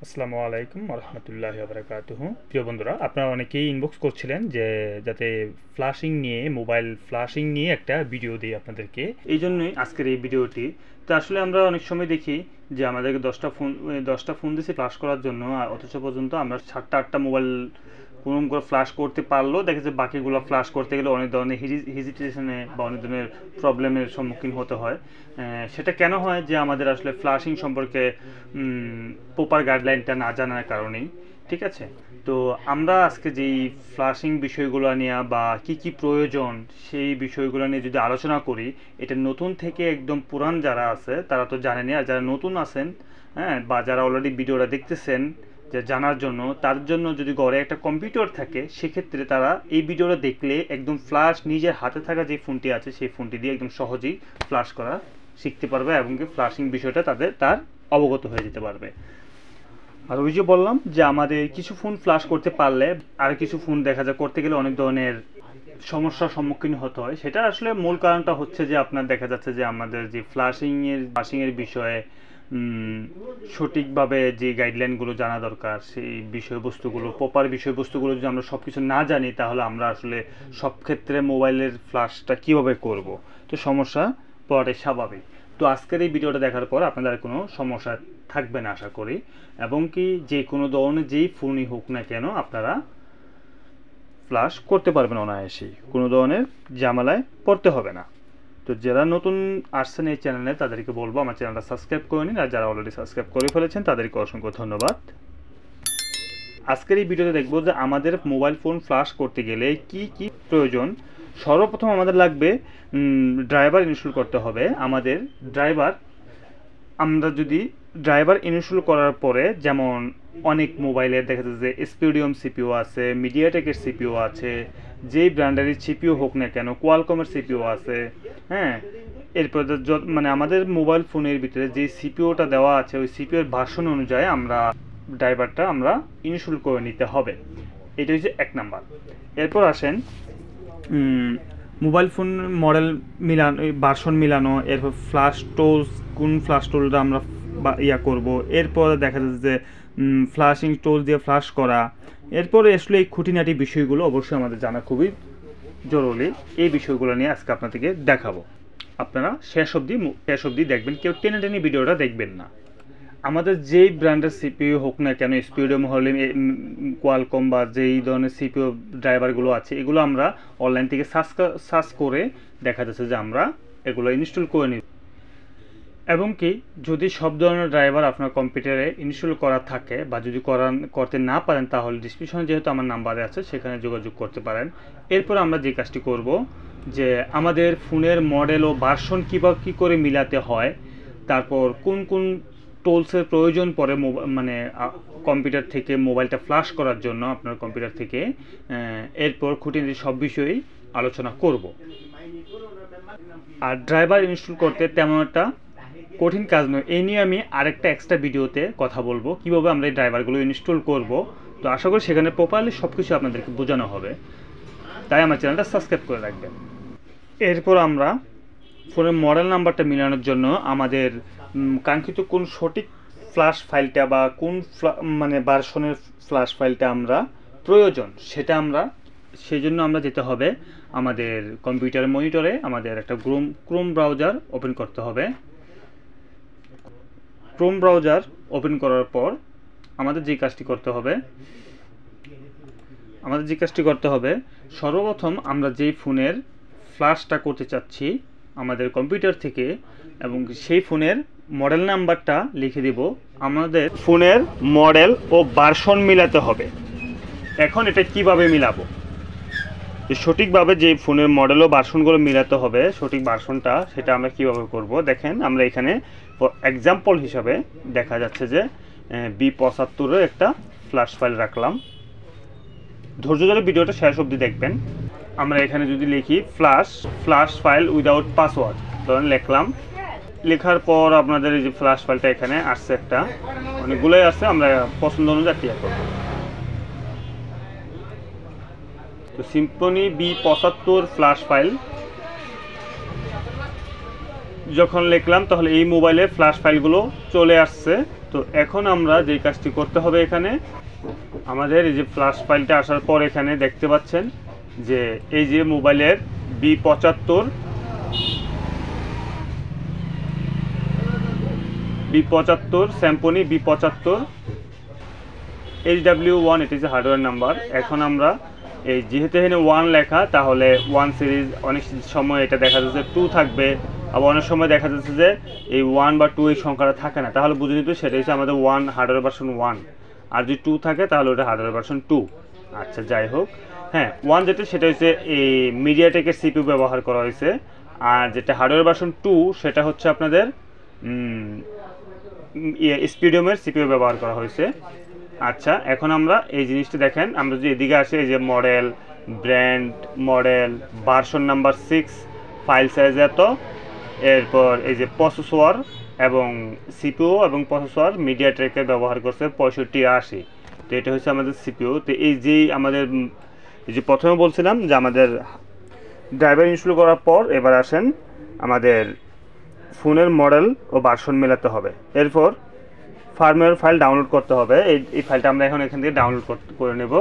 আসসালামু আলাইকুম রহমতুল্লাহি ওয়া বারাকাতুহু। প্রিয় বন্ধুরা, আপনারা অনেকেই ইনবক্স করছিলেন যে যাতে ফ্ল্যাশিং নিয়ে মোবাইল ফ্ল্যাশিং নিয়ে একটা ভিডিও দিই আপনাদেরকে, এই জন্যই আজকের এই ভিডিওটি। তো আসলে আমরা অনেক সময় দেখি যে আমাদেরকে 10টা ফোন দিয়েছি ফ্ল্যাশ করার জন্য, অথচ পর্যন্ত আমরা 7টা-8টা মোবাইল কোনো করে ফ্ল্যাশ করতে পারলেও দেখে যে বাকিগুলো ফ্ল্যাশ করতে গেলে অনেক ধরনের হেজিটেশনে বা অনেক ধরনের প্রবলেমের সম্মুখীন হতে হয়। সেটা কেন হয়? যে আমাদের আসলে ফ্ল্যাশিং সম্পর্কে প্রপার গাইডলাইনটা না জানার কারণেই। ঠিক আছে, তো আমরা আজকে যেই ফ্ল্যাশিং বিষয়গুলো নিয়ে বা কি প্রয়োজন সেই বিষয়গুলো নিয়ে যদি আলোচনা করি, এটা নতুন থেকে একদম পুরান যারা আছে তারা তো জানেনি, আর যারা নতুন আছেন বা যারা অলরেডি ভিডিওটা দেখতেছেন যে জানার জন্য, তার জন্য যদি ঘরে একটা কম্পিউটার থাকে সেক্ষেত্রে তারা এই ভিডিওটা দেখলে একদম ফ্ল্যাশ নিজের হাতে থাকা যে ফোনটি আছে সেই ফোনটি দিয়ে একদম সহজেই ফ্ল্যাশ করা শিখতে পারবে এবং কি ফ্ল্যাশিং বিষয়টা তার অবগত হয়ে যেতে পারবে। আর ওই যে বললাম যে আমাদের কিছু ফোন ফ্ল্যাশ করতে পারলে আর কিছু ফোন দেখা যায় করতে গেলে অনেক ধরনের সমস্যার সম্মুখীন হতে হয়। সেটা আসলে মূল কারণটা হচ্ছে যে আপনার দেখা যাচ্ছে যে আমাদের যে ফ্ল্যাশিংয়ের বিষয়ে সঠিকভাবে যে গাইডলাইনগুলো জানা দরকার, সেই বিষয়বস্তুগুলো প্রপার বিষয়বস্তুগুলো যদি আমরা সব কিছু না জানি তাহলে আমরা আসলে সব ক্ষেত্রে মোবাইলের ফ্ল্যাশটা কীভাবে করব, তো সমস্যা পড়াটাই স্বাভাবিক। তো আজকের এই ভিডিওটা দেখার পর আপনাদের কোনো সমস্যা থাকবে না আশা করি, এবং কি যে কোনো ধরনের যেই ফোনই হোক না কেন আপনারা ফ্ল্যাশ করতে পারবেন অনায়াসেই, কোনো ধরনের ঝামেলায় পড়তে হবে না। তো যারা নতুন আসছেন এই চ্যানেলে তাদেরকে বলবো আমার চ্যানেলটা সাবস্ক্রাইব করে নিন, আর যারা অলরেডি সাবস্ক্রাইব করে ফেলেছেন তাদেরকে অসংখ্য ধন্যবাদ। আজকের এই ভিডিওতে দেখবো যে আমাদের মোবাইল ফোন ফ্ল্যাশ করতে গেলে কি প্রয়োজন। সর্বপ্রথম আমাদের লাগবে ড্রাইভার ইনস্টল করতে হবে। আমাদের ড্রাইভার ইনস্টল করার পরে, যেমন অনেক মোবাইলে দেখা যাচ্ছে যে স্পিডিয়াম সিপিইউ আছে, মিডিয়াটেকের সিপিইউ আছে, যেই ব্র্যান্ডেরই সিপিইউ হোক না কেন, কোয়ালকমের সিপিইউ আছে। এরপর মানে আমাদের মোবাইল ফোনের ভিতরে যে সিপিইউটা দেওয়া আছে ওই সিপিইউর ভার্সন অনুযায়ী ড্রাইভারটা আমরা ইনস্টল করে নিতে হবে। এটা হচ্ছে 1 নাম্বার। এরপর আসেন মোবাইল ফোন মডেল মিলানো, ভার্সন মিলানো, এরপর কোন ফ্ল্যাশ টুলটা আমরা করব, এরপর দেখা যাচ্ছে যে ফ্ল্যাশিং টুল দিয়ে ফ্ল্যাশ করা। এরপরে আসলে এই খুঁটিনাটি বিষয়গুলো অবশ্যই আমাদের জানা খুবই জরুরি। এই বিষয়গুলো নিয়ে আজকে আপনাদেরকে দেখাবো। আপনারা শেষ অবধি দেখবেন, কেউ টেনে ভিডিওটা দেখবেন না। আমাদের যেই ব্র্যান্ডের সিপিইউ হোক না কেন, স্পিডিয়াম হলে কোয়ালকম বা যেই ধরনের সিপিইউ ড্রাইভারগুলো আছে, এগুলো আমরা অনলাইন থেকে সার্চ করে দেখা যাচ্ছে যে আমরা এগুলো ইনস্টল করে নিই। এবং কি যদি সব ধরনের ড্রাইভার আপনার কম্পিউটারে ইনস্টল করা থাকে বা যদি করতে না পারেন তাহলে ডিসক্রিপশনে যেহেতু আমার নাম্বারে আছে সেখানে যোগাযোগ করতে পারেন। এরপর আমরা যে কাজটি করব যে আমাদের ফোনের মডেল ও ভার্সন কী করে মিলাতে হয়, তারপর কোন টুলসের প্রয়োজন পড়ে মানে কম্পিউটার থেকে মোবাইলটা ফ্ল্যাশ করার জন্য আপনার কম্পিউটার থেকে, এরপর খুঁটিনাটি সব বিষয়েই আলোচনা করব। আর ড্রাইভার ইনস্টল করতে তেমন একটা কঠিন কাজ নয়, এই নিয়ে আমি আরেকটা এক্সট্রা ভিডিওতে কথা বলবো কীভাবে আমরা এই ড্রাইভারগুলো ইনস্টল করব। তো আশা করি সেখানে প্রপারলি সব কিছু আপনাদেরকে বোঝানো হবে, তাই আমার চ্যানেলটা সাবস্ক্রাইব করে রাখবেন। এরপর আমরা ফোনের মডেল নাম্বারটা মেলানোর জন্য আমাদের কাঙ্ক্ষিত কোন সঠিক ফ্ল্যাশ ফাইলটা বা কোন মানে ভার্সনের ফ্ল্যাশ ফাইলটা আমরা প্রয়োজন, সেই জন্য আমরা যেতে হবে আমাদের কম্পিউটার মনিটরে আমাদের একটা ক্রোম ব্রাউজার ওপেন করতে হবে। ক্রোম ব্রাউজার ওপেন করার পর আমাদের যে কাজটি করতে হবে সর্বপ্রথম আমরা যেই ফোনের ফ্ল্যাশটা করতে চাচ্ছি আমাদের কম্পিউটার থেকে, এবং সেই ফোনের মডেল নাম্বারটা লিখে দেব। আমাদের ফোনের মডেল ও ভার্সন মিলাতে হবে। এখন এটা কিভাবে মিলাবো, সঠিকভাবে যে ফোনের মডেল ও ভার্সনগুলো মিলাতে হবে, সঠিক ভার্সনটা সেটা আমরা কিভাবে করব দেখেন। আমরা এখানে এক্সাম্পল হিসাবে দেখা যাচ্ছে যে B75 একটা ফ্ল্যাশ ফাইল রাখলাম। ধৈর্য ধরে ভিডিওটা শেষ অবধি দেখবেন। আমরা এখানে যদি লিখি ফ্ল্যাশ ফাইল উইদাউট পাসওয়ার্ড, ধরেন লিখলাম। লেখার পর আপনাদের এই যে ফ্ল্যাশ ফাইলটা এখানে আসছে, একটা অনেকগুলোই আসছে, আমরা পছন্দ অনুযায়ী ক্লিয়ার করব। তো সিম্ফনি B75 ফ্ল্যাশ ফাইল যখন লিখলাম তাহলে এই মোবাইলের ফ্ল্যাশ ফাইলগুলো চলে আসছে। তো এখন আমরা যে কাজটি করতে হবে এখানে আমাদের এই যে ফ্ল্যাশ ফাইলটা আসার পর এখানে দেখতে পাচ্ছেন যে এই যে মোবাইলের B75 স্যাম্পনি B75 HW1 it is a hardware number। এখন আমরা এই যেহেতু এখানে 1 লেখা তাহলে 1 সিরিজ অনেক সময় এটা দেখা যাচ্ছে 2 থাকবে, আবার অনেক সময় দেখা যাচ্ছে যে এই 1 বা 2 এই সংখ্যাটা থাকে না, তাহলে বুঝে নিতে সেটা হচ্ছে আমাদের 1 হার্ডওয়্যার ভার্সন 1, আর যদি 2 থাকে তাহলে ওটা হার্ডওয়্যার ভার্সন 2। আচ্ছা যাই হোক, হ্যাঁ 1 যেটা সেটা হচ্ছে এই মিডিয়াটেকের সিপিইউ ব্যবহার করা হয়েছে, আর যেটা হার্ডওয়্যার ভার্সন 2 সেটা হচ্ছে আপনাদের স্পিডিয়ামের সিপিইউ ব্যবহার করা হয়েছে। আচ্ছা এখন আমরা এই জিনিসটা দেখেন, আমরা যদি এদিকে আসি এই যে model, brand, model, version number 6, file size এত, এরপর এই যে প্রসেসর এবং সিপিইউ এবং প্রসেসর মিডিয়াটেকের ব্যবহার করছে 6580। তো এটা হচ্ছে আমাদের সিপিইউ। তো এই যে আমাদের এই যে প্রথমে বলছিলাম যে আমাদের ড্রাইভার ইনস্টল করার পর এবার আসেন আমাদের ফোনের মডেল ও ভার্সন মেলাতে হবে, এরপর ফার্মওয়্যার ফাইল ডাউনলোড করতে হবে। এই ফাইলটা আমরা এখন এখান থেকে ডাউনলোড করে নেব,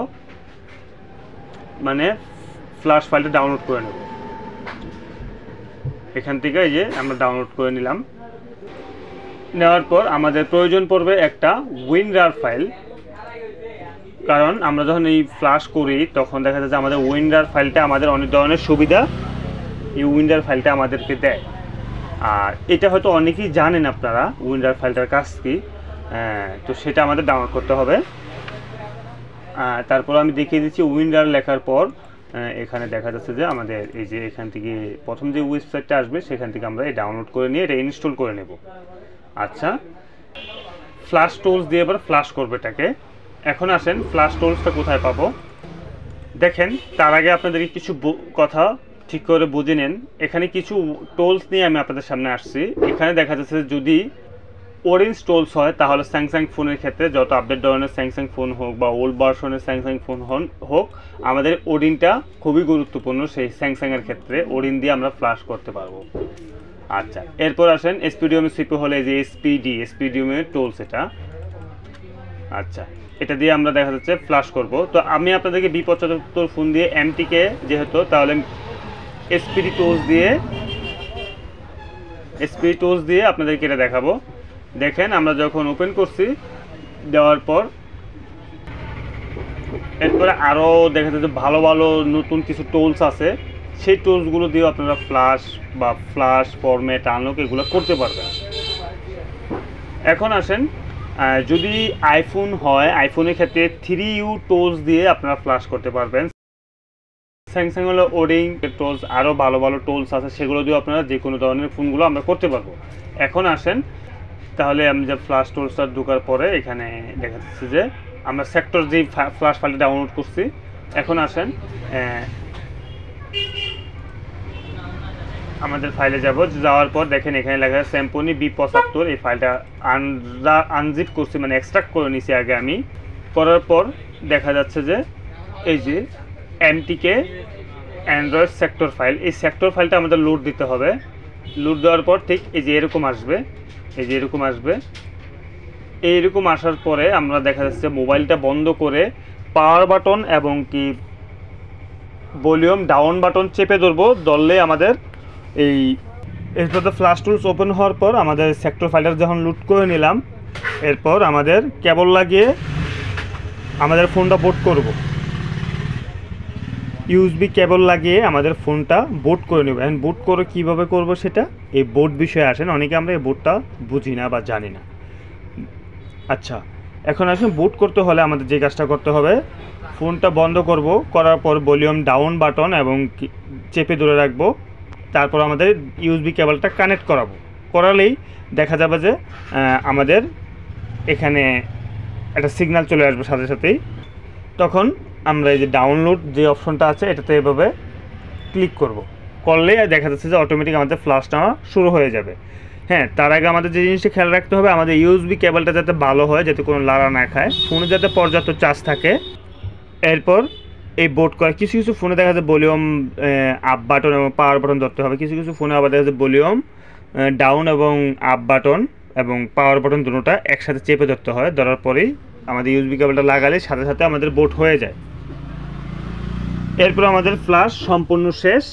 মানে ফ্ল্যাশ ফাইলটা ডাউনলোড করে নেব এখান থেকে। এই যে আমরা ডাউনলোড করে নিলাম, নেওয়ার পর আমাদের প্রয়োজন পড়বে একটা উইনরার ফাইল, কারণ আমরা যখন এই ফ্ল্যাশ করি তখন দেখা যায় যে আমাদের উইনরার ফাইলটা আমাদের অনেক ধরনের সুবিধা এই উইনরার ফাইলটা আমাদেরকে দেয়। আর এটা হয়তো অনেকেই জানেন আপনারা উইনরার ফাইলটার কাজ কি, তো সেটা আমাদের ডাউনলোড করতে হবে। তারপর আমি দেখিয়ে দিচ্ছি উইনরার লেখার পর এখানে দেখা যাচ্ছে যে আমাদের এই যে এখান থেকে প্রথম যে ওয়েবসাইটটা আসবে সেখান থেকে আমরা এই ডাউনলোড করে নিয়ে এটা ইনস্টল করে নেব। আচ্ছা ফ্ল্যাশ টুলস দিয়ে এবার ফ্ল্যাশ করবে এটাকে। এখন আসেন ফ্ল্যাশ টুলসটা কোথায় পাবো দেখেন, তার আগে আপনাদের কিছু কথা ঠিক করে বুঝে নেন। এখানে কিছু টুলস নিয়ে আমি আপনাদের সামনে আসছি। এখানে দেখা যাচ্ছে যদি অরেঞ্জ টুলস হয় তাহলে স্যামসাং ফোনের ক্ষেত্রে যত আপডেট ধরনের স্যামসাং ফোন হোক বা ওল্ড ভার্সনের স্যামসাং ফোন হোক, আমাদের ওডিনটা খুবই গুরুত্বপূর্ণ। সেই স্যামসাংয়ের ক্ষেত্রে ওডিন দিয়ে আমরা ফ্ল্যাশ করতে পারবো। আচ্ছা এরপর আসেন এসপিডিএমের সিপি হলে যে এসপিডিএমের টুলস এটা। আচ্ছা এটা দিয়ে আমরা দেখা যাচ্ছে ফ্ল্যাশ করব। তো আমি আপনাদেরকে B75 ফোন দিয়ে এমটিকে যেহেতু, তাহলে এসপিডি টুলস দিয়ে আপনাদেরকে এটা দেখাবো। দেখেন আমরা যখন ওপেন করছি, দেওয়ার পর এরপরে আরও দেখা যাচ্ছে ভালো ভালো নতুন কিছু টুলস আছে, সেই টুলসগুলো দিয়ে আপনারা ফ্ল্যাশ ফরম্যাট আনলক এগুলো করতে পারবেন। এখন আসেন যদি আইফোন হয়, আইফোনের ক্ষেত্রে 3U টুলস দিয়ে আপনারা ফ্ল্যাশ করতে পারবেন। স্যামসাং হলো ওডিং টুলস, আরও ভালো ভালো টুলস আছে, সেগুলো দিয়ে আপনারা যে কোনো ধরনের ফোনগুলো আমরা করতে পারবো। এখন আসেন তাহলে আমি যে ফ্ল্যাশ টুলসটা ঢোকার পরে এখানে দেখা যাচ্ছে যে আমরা সেক্টর যে ফ্ল্যাশ ফাইলটা ডাউনলোড করছি। এখন আসেন আমাদের ফাইলে যাওয়ার পর দেখেন এখানে লেখা আছে স্যাম্পনি B75। এই ফাইলটা আনজিপ করছি, মানে এক্সট্রাক্ট করে নিছি আগে আমি। করার পর দেখা যাচ্ছে যে এই যে এমটিকে অ্যান্ড্রয়েড সেক্টর ফাইল, এই সেক্টর ফাইলটা আমাদের লোড দিতে হবে। লোড দেওয়ার পর ঠিক এই যে এরকম আসবে, এইরকম আসার পরে আমরা দেখা যাচ্ছে মোবাইলটা বন্ধ করে পাওয়ার বাটন এবং কি ভলিউম ডাউন বাটন চেপে ধরলে আমাদের এরপর ফ্ল্যাশ টুলস ওপেন হওয়ার পর আমাদের সেক্টর ফাইলটা যখন লুট করে নিলাম, এরপর আমাদের কেবল লাগিয়ে আমাদের ফোনটা বুট করব। ইউএসবি কেবল লাগিয়ে আমাদের ফোনটা বুট করে নেব। এখন বুট করে কীভাবে করব সেটা, এই বোট বিষয়ে আসেন, অনেকে আমরা এই বোটটা বুঝি না বা জানি না। আচ্ছা এখন আসেন বুট করতে হলে আমাদের যে কাজটা করতে হবে, ফোনটা বন্ধ করব, করার পর ভলিউম ডাউন বাটন এবং চেপে ধরে রাখবো। তারপর আমাদের ইউএসবি কেবলটা কানেক্ট করালেই দেখা যাবে যে আমাদের এখানে একটা সিগন্যাল চলে আসবে সাথে সাথেই। তখন আমরা এই যে ডাউনলোড যে অপশনটা আছে এটাতে এভাবে ক্লিক করলেই দেখা যাচ্ছে যে অটোমেটিক আমাদের ফ্ল্যাশ নেওয়া শুরু হয়ে যাবে। হ্যাঁ তার আগে আমাদের যে জিনিসটা খেয়াল রাখতে হবে, আমাদের ইউএসবি কেবলটা যাতে ভালো হয়, যাতে কোনো লাড়া না খায়, ফোনে যাতে পর্যাপ্ত চার্জ থাকে। এরপর এই বোট করে কিছু ফোনে দেখা যাচ্ছে ভলিউম আপ বাটন এবং পাওয়ার বাটন ধরতে হবে, কিছু ফোনে আবার দেখা যাচ্ছে ভলিউম ডাউন এবং আপ বাটন এবং পাওয়ার বাটন দুটোটা একসাথে চেপে ধরতে হয়। ধরার পরেই আমাদের ইউএসবি কেবলটা লাগালে সাথে সাথে আমাদের বোট হয়ে যায়। এরপর আমাদের ফ্ল্যাশ সম্পূর্ণ শেষ।